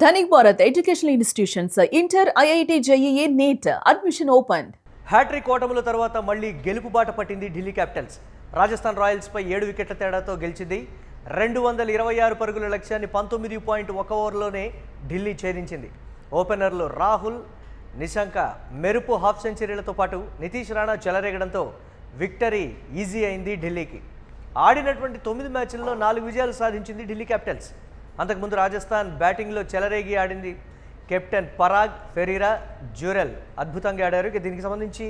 Dhanik Bharat Educational Institutions, Inter, IIT, JEE, NEET, admission opened. Hat-trick ఓటముల తర్వాత మళ్ళీ గెలుపుబాట పట్టింది ఢిల్లీ క్యాపిటల్స్. రాజస్థాన్ రాయల్స్పై 7 వికెట్ల తేడాతో గెలిచింది. 226 పరుగుల లక్ష్యాన్ని 19.1 ఓవర్లోనే ఢిల్లీ ఛేదించింది. ఓపెనర్లు రాహుల్, నిశంక మెరుపు హాఫ్ సెంచరీలతో పాటు నితీష్ రాణా చెలరేగడంతో విక్టరీ ఈజీ అయింది ఢిల్లీకి. ఆడినటువంటి 9 మ్యాచ్ల్లో 4 విజయాలు సాధించింది ఢిల్లీ క్యాపిటల్స్. అంతకుముందు రాజస్థాన్ బ్యాటింగ్లో చెలరేగి ఆడింది. కెప్టెన్ పరాగ్, ఫెరీరా, జ్యూరెల్ అద్భుతంగా ఆడారు. దీనికి సంబంధించి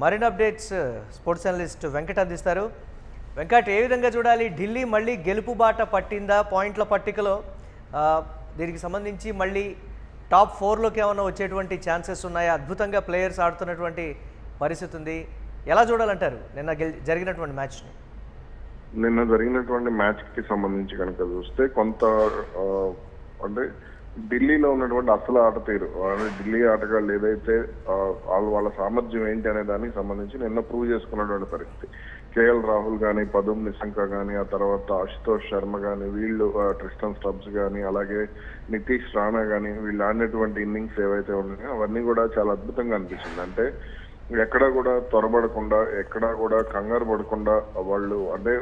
మరిన్ని అప్డేట్స్ స్పోర్ట్స్ అనలిస్ట్ వెంకట్ అందిస్తారు. వెంకట్, ఏ విధంగా చూడాలి? ఢిల్లీ మళ్ళీ గెలుపు బాట పట్టిందా పాయింట్ల పట్టికలో? దీనికి సంబంధించి మళ్ళీ టాప్ 4లోకి ఏమైనా వచ్చేటువంటి ఛాన్సెస్ ఉన్నాయా? అద్భుతంగా ప్లేయర్స్ ఆడుతున్నటువంటి పరిస్థితి ఉంది. ఎలా చూడాలంటారు నిన్న జరిగినటువంటి మ్యాచ్ని? నిన్న జరిగినటువంటి మ్యాచ్కి సంబంధించి కనుక చూస్తే కొంత అంటే ఢిల్లీలో ఉన్నటువంటి అసలు ఆట తీరు, ఢిల్లీ ఆటగాళ్ళు ఏదైతే వాళ్ళ సామర్థ్యం ఏంటి అనే దానికి సంబంధించి నిన్న ప్రూవ్ చేసుకున్నటువంటి పరిస్థితి. కేఎల్ రాహుల్ కానీ, పదుమ్ నిశంక కానీ, ఆ తర్వాత అశుతోష్ శర్మ కానీ, వీళ్ళు ట్రిస్టన్ స్టబ్స్ కానీ, అలాగే నితీష్ రాణా కానీ, వీళ్ళు ఆడినటువంటి ఇన్నింగ్స్ ఏవైతే ఉన్నాయో అవన్నీ కూడా చాలా అద్భుతంగా అనిపించింది. అంటే ఎక్కడా కూడా త్వరపడకుండా, ఎక్కడా కూడా కంగారు పడకుండా వాళ్ళు అంటే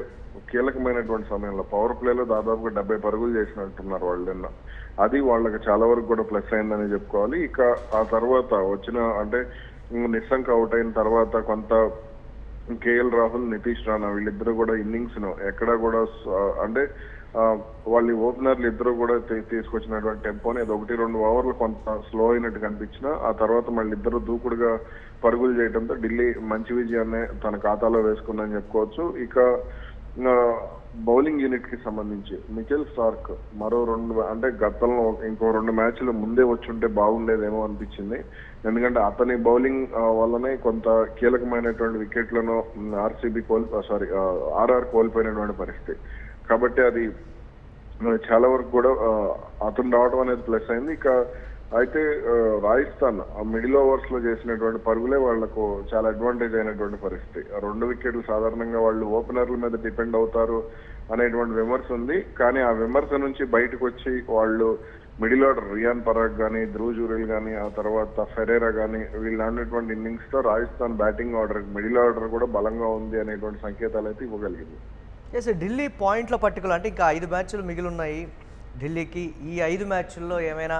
కీలకమైనటువంటి సమయంలో పవర్ ప్లేలో దాదాపుగా 70 పరుగులు చేసినట్టున్నారు వాళ్ళు నిన్న. అది వాళ్ళకి చాలా వరకు కూడా ప్లస్ అయిందని చెప్పుకోవాలి. ఇక ఆ తర్వాత వచ్చిన అంటే నిశంక్ అవుట్ అయిన తర్వాత కొంత కేఎల్ రాహుల్, నితీష్ రాణా వీళ్ళిద్దరూ కూడా ఇన్నింగ్స్ ను ఎక్కడా కూడా అంటే వాళ్ళ ఓపెనర్లు ఇద్దరు కూడా తీసుకొచ్చినటువంటి టెంపోని అది 1-2 ఓవర్లు కొంత స్లో అయినట్టు కనిపించినా ఆ తర్వాత మళ్ళీ ఇద్దరు దూకుడుగా పరుగులు చేయడంతో ఢిల్లీ మంచి విజయాన్ని తన ఖాతాలో వేసుకుందని చెప్పుకోవచ్చు. ఇక బౌలింగ్ యూనిట్ కి సంబంధించి మిచెల్ స్టార్క్ మరో 2 అంటే గతంలో ఇంకో 2 మ్యాచ్లు ముందే వచ్చుంటే బాగుండేదేమో అనిపించింది. ఎందుకంటే అతని బౌలింగ్ వల్లనే కొంత కీలకమైనటువంటి వికెట్లను ఆర్ఆర్ కోల్పోయినటువంటి పరిస్థితి. కాబట్టి అది చాలా వరకు కూడా అతను రావడం అనేది ప్లస్ అయింది. ఇక అయితే రాజస్థాన్ మిడిల్ ఓవర్స్ లో చేసినటువంటి పరుగులే వాళ్లకు చాలా అడ్వాంటేజ్ అయినటువంటి పరిస్థితి. 2 వికెట్లు సాధారణంగా వాళ్ళు ఓపెనర్ల మీద డిపెండ్ అవుతారు అనేటువంటి విమర్శ ఉంది. కానీ ఆ విమర్శ నుంచి బయటకు వచ్చి వాళ్ళు మిడిల్ ఆర్డర్ రియాన్ పరాగ్ కానీ, ధ్రువ్ జూరెల్ కానీ, ఆ తర్వాత ఫెరేరా కానీ వీళ్ళు ఆడినటువంటి ఇన్నింగ్స్ తో Rajasthan batting order, middle order కూడా బలంగా ఉంది అనేటువంటి సంకేతాలు అయితే ఇవ్వగలిగింది. ఎస్, ఢిల్లీ పాయింట్ల పట్టికలో అంటే ఇంకా 5 మ్యాచ్లు మిగిలి ఉన్నాయి ఢిల్లీకి. ఈ 5 మ్యాచ్ల్లో ఏమైనా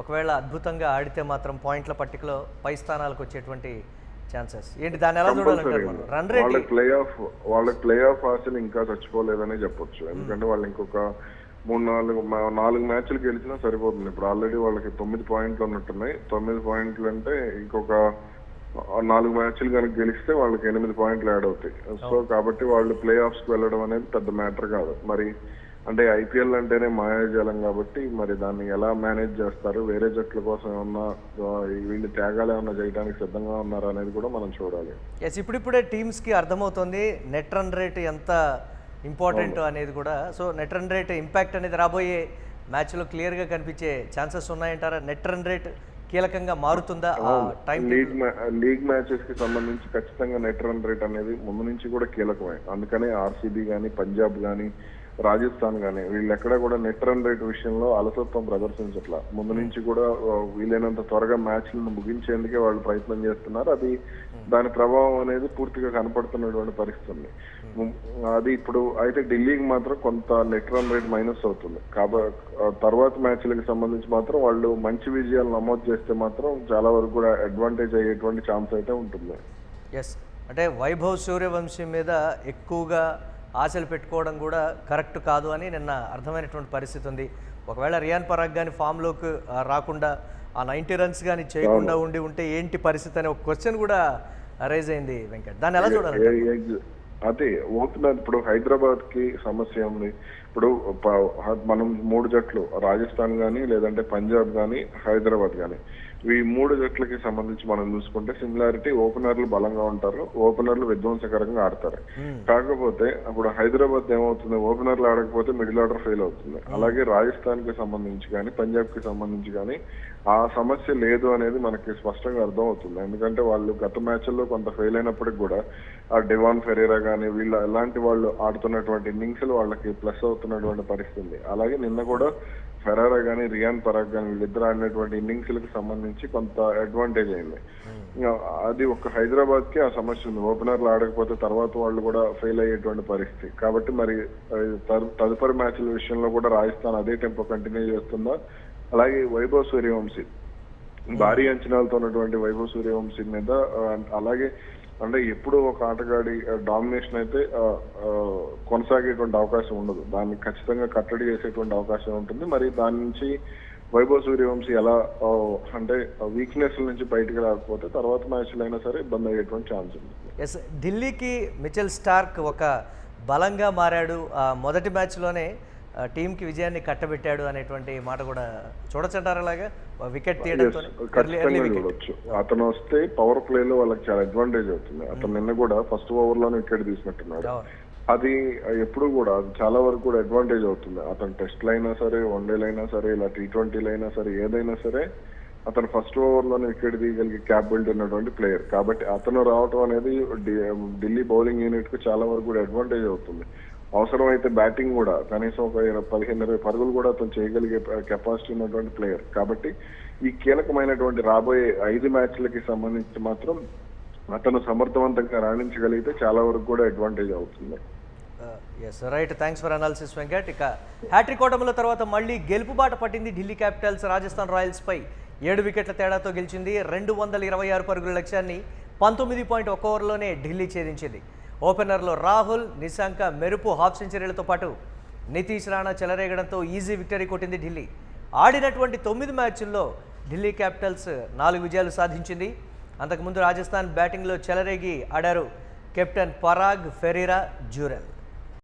ఒకవేళ అద్భుతంగా ఆడితే మాత్రం పాయింట్ల పట్టికలో పై స్థానాలకు వచ్చేటువంటి ఛాన్సెస్ ఏంటి? దాన్ని ఎలా చూడాలంటారు? రన్ రేట్ వాళ్ళ ప్లే ఆఫ్ ఆశలు ఇంకా చచ్చిపోలేదని చెప్పొచ్చు. ఎందుకంటే వాళ్ళు ఇంకొక 3-4 మ్యాచ్లు గెలిచినా సరిపోతుంది. ఇప్పుడు ఆల్రెడీ వాళ్ళకి 9 పాయింట్లు ఉన్నట్టున్నాయి. 9 పాయింట్లు అంటే ఇంకొక 4 మ్యాచ్లు కనుక గెలిస్తే వాళ్ళకి 8 పాయింట్లు యాడ్ అవుతాయి. సో కాబట్టి వాళ్ళు ప్లే ఆఫ్స్ కి వెళ్ళడం అనేది పెద్ద మ్యాటర్ కాదు. మరి అంటే ఐపీఎల్ అంటేనే మాయాజాలం కాబట్టి మరి దాన్ని ఎలా మేనేజ్ చేస్తారు, వేరే జట్ల కోసం ఏమన్నా వీళ్ళు త్యాగాలు ఏమన్నా చేయడానికి సిద్ధంగా ఉన్నారా అనేది కూడా మనం చూడాలి. ఎస్, ఇప్పుడిప్పుడే టీమ్స్ కి అర్థమవుతుంది నెట్ రన్ రేట్ ఎంత ఇంపార్టెంట్ అనేది కూడా. So net run rate impact అనేది రాబోయే మ్యాచ్లో క్లియర్గా కనిపించే ఛాన్సెస్ ఉన్నాయంటారా? నెట్ రన్ రేట్ కీలకంగా మారుతుందా? లీగ్ మ్యాచెస్ కి సంబంధించి ఖచ్చితంగా నెట్ రన్ రేట్ అనేది ముందు నుంచి కూడా కీలకమే. అందుకనే ఆర్సీబీ కానీ, పంజాబ్ కానీ, రాజస్థాన్ కానీ వీళ్ళు ఎక్కడ కూడా నెట్ రన్ రేట్ విషయంలో అలసత్వం ప్రదర్శించట్లా. ముందు నుంచి కూడా వీలైనంత త్వరగా మ్యాచ్లను ముగించేందుకే వాళ్ళు ప్రయత్నం చేస్తున్నారు. అది దాని ప్రభావం అనేది పూర్తిగా కనపడుతున్నటువంటి పరిస్థితి. అది ఇప్పుడు అయితే ఢిల్లీకి మాత్రం కొంత నెట్ రన్ రేట్ మైనస్ అవుతుంది. కాబట్టి తర్వాత మ్యాచ్లకు సంబంధించి మాత్రం వాళ్ళు మంచి విజయాలు నమోదు చేస్తే మాత్రం చాలా వరకు కూడా అడ్వాంటేజ్ అయ్యేటువంటి ఛాన్స్ అయితే ఉంటుంది. ఎస్, అంటే వైభవ్ సూర్యవంశీ మీద ఎక్కువగా ఆశలు పెట్టుకోవడం కూడా కరెక్ట్ కాదు అని నిన్న అర్థమైనటువంటి పరిస్థితి ఉంది. ఒకవేళ రియాన్ పరాగ్ కానీ ఫామ్లోకి రాకుండా ఆ 90 రన్స్ కానీ చేయకుండా ఉంటే ఏంటి పరిస్థితి అనే ఒక క్వశ్చన్ కూడా రైజ్ అయింది. వెంకట్, దాన్ని ఎలా చూడాలి? అదే ఓపెనర్ ఇప్పుడు హైదరాబాద్ కి సమస్య ఉంది. ఇప్పుడు మనం 3 జట్లు రాజస్థాన్ కానీ, లేదంటే పంజాబ్ కానీ, హైదరాబాద్ కానీ, ఈ 3 జట్లకి సంబంధించి మనం చూసుకుంటే సిమిలారిటీ ఓపెనర్లు బలంగా ఉంటారు, ఓపెనర్లు విధ్వంసకరంగా ఆడతారు. కాకపోతే అప్పుడు హైదరాబాద్ ఏమవుతుంది, ఓపెనర్లు ఆడకపోతే మిడిల్ ఆర్డర్ ఫెయిల్ అవుతుంది. అలాగే రాజస్థాన్ కి సంబంధించి కానీ, పంజాబ్ కి సంబంధించి కానీ ఆ సమస్య లేదు అనేది మనకి స్పష్టంగా అర్థం అవుతుంది. ఎందుకంటే వాళ్ళు గత మ్యాచ్ల్లో కొంత ఫెయిల్ అయినప్పటికి కూడా ఆ డివాన్ ఫెరేరా కానీ వీళ్ళ ఎలాంటి వాళ్ళు ఆడుతున్నటువంటి ఇన్నింగ్స్ వాళ్ళకి ప్లస్ అవుతున్నటువంటి పరిస్థితి. అలాగే నిన్న కూడా ఫెరారా కానీ రియాన్ పరాగ్ కానీ వీళ్ళిద్దరు ఆడినటువంటి ఇన్నింగ్స్లకు సంబంధించి కొంత అడ్వాంటేజ్ అయింది. అది ఒక హైదరాబాద్ కి ఆ సమస్య ఉంది. ఓపెనర్లు ఆడకపోతే తర్వాత వాళ్ళు కూడా ఫెయిల్ అయ్యేటువంటి పరిస్థితి. కాబట్టి మరి తదుపరి మ్యాచ్ల విషయంలో కూడా రాజస్థాన్ అదే టెంపో కంటిన్యూ చేస్తుందా? అలాగే వైభవ్ సూర్యవంశీ భారీ అంచనాలతో ఉన్నటువంటి వైభవ్ సూర్యవంశీ మీద అలాగే అంటే ఎప్పుడు ఒక ఆటగాడి డామినేషన్ అయితే కొనసాగేటువంటి అవకాశం ఉండదు. దాన్ని ఖచ్చితంగా కట్టడి చేసేటువంటి అవకాశం ఉంటుంది. మరి దాని నుంచి వైభవ్ సూర్యవంశీ ఎలా అంటే వీక్నెస్ నుంచి బయటకు రాకపోతే తర్వాత మ్యాచ్లు అయినా సరే ఇబ్బంది అయ్యేటువంటి ఛాన్స్ ఉంది. ఎస్, ఢిల్లీకి మిచెల్ స్టార్క్ ఒక బలంగా మారాడు, మొదటి మ్యాచ్లోనే టీంకి విజయాన్ని కట్టబెట్టాడు అనేటువంటి మాట కూడా చూడొచ్చంటారు. అలాగా వికెట్ తీయడంతో ఖచ్చితంగా చూడొచ్చు. అతను వస్తే పవర్ ప్లే లో వాళ్ళకి చాలా అడ్వాంటేజ్ అవుతుంది. అతను నిన్న కూడా ఫస్ట్ ఓవర్ లోనే వికెట్ తీసినట్టున్నాడు. అది ఎప్పుడు కూడా చాలా వరకు కూడా అడ్వాంటేజ్ అవుతుంది. అతను టెస్ట్లు అయినా సరే, వన్డేలు అయినా సరే, ఇలా T20లు అయినా సరే, ఏదైనా సరే అతను ఫస్ట్ ఓవర్ లోనే వికెట్ తీయగలిగే క్యాపబిలిటీ ఉన్నటువంటి ప్లేయర్. కాబట్టి అతను రావటం అనేది ఢిల్లీ బౌలింగ్ యూనిట్ కు చాలా వరకు కూడా అడ్వాంటేజ్ అవుతుంది. అవసరమైతే బ్యాటింగ్ కూడా కనీసం ఒక 15-20 పరుగులు కూడా అతను చేయగలిగే కెపాసిటీ ఉన్నటువంటి ప్లేయర్. కాబట్టి ఈ కీలకమైనటువంటి రాబోయే 5 మ్యాచ్లకి సంబంధించి మాత్రం అతను సమర్థవంతంగా రాణించగలిగితే చాలా వరకు కూడా అడ్వాంటేజ్ అవుతుంది. Yes right, thanks for analysis Venkat. ఇక హ్యాట్రిక్ ఓటముల తర్వాత మళ్ళీ గెలుపు బాట పట్టింది ఢిల్లీ క్యాపిటల్స్. రాజస్థాన్ రాయల్స్ పై 7 వికెట్ల తేడాతో గెలిచింది. 226 పరుగుల లక్ష్యాన్ని 19.1 ఓవర్లోనే ఢిల్లీ ఛేదించింది. ఓపెనర్లో రాహుల్, నిశాంక మెరుపు హాఫ్ సెంచరీలతో పాటు నితీష్ రాణా చెలరేగడంతో ఈజీ విక్టరీ కొట్టింది ఢిల్లీ. ఆడినటువంటి 9 మ్యాచ్ల్లో ఢిల్లీ క్యాపిటల్స్ 4 విజయాలు సాధించింది. అంతకుముందు రాజస్థాన్ బ్యాటింగ్లో చెలరేగి ఆడారు కెప్టెన్ పరాగ్, ఫెరీరా, జూరెల్.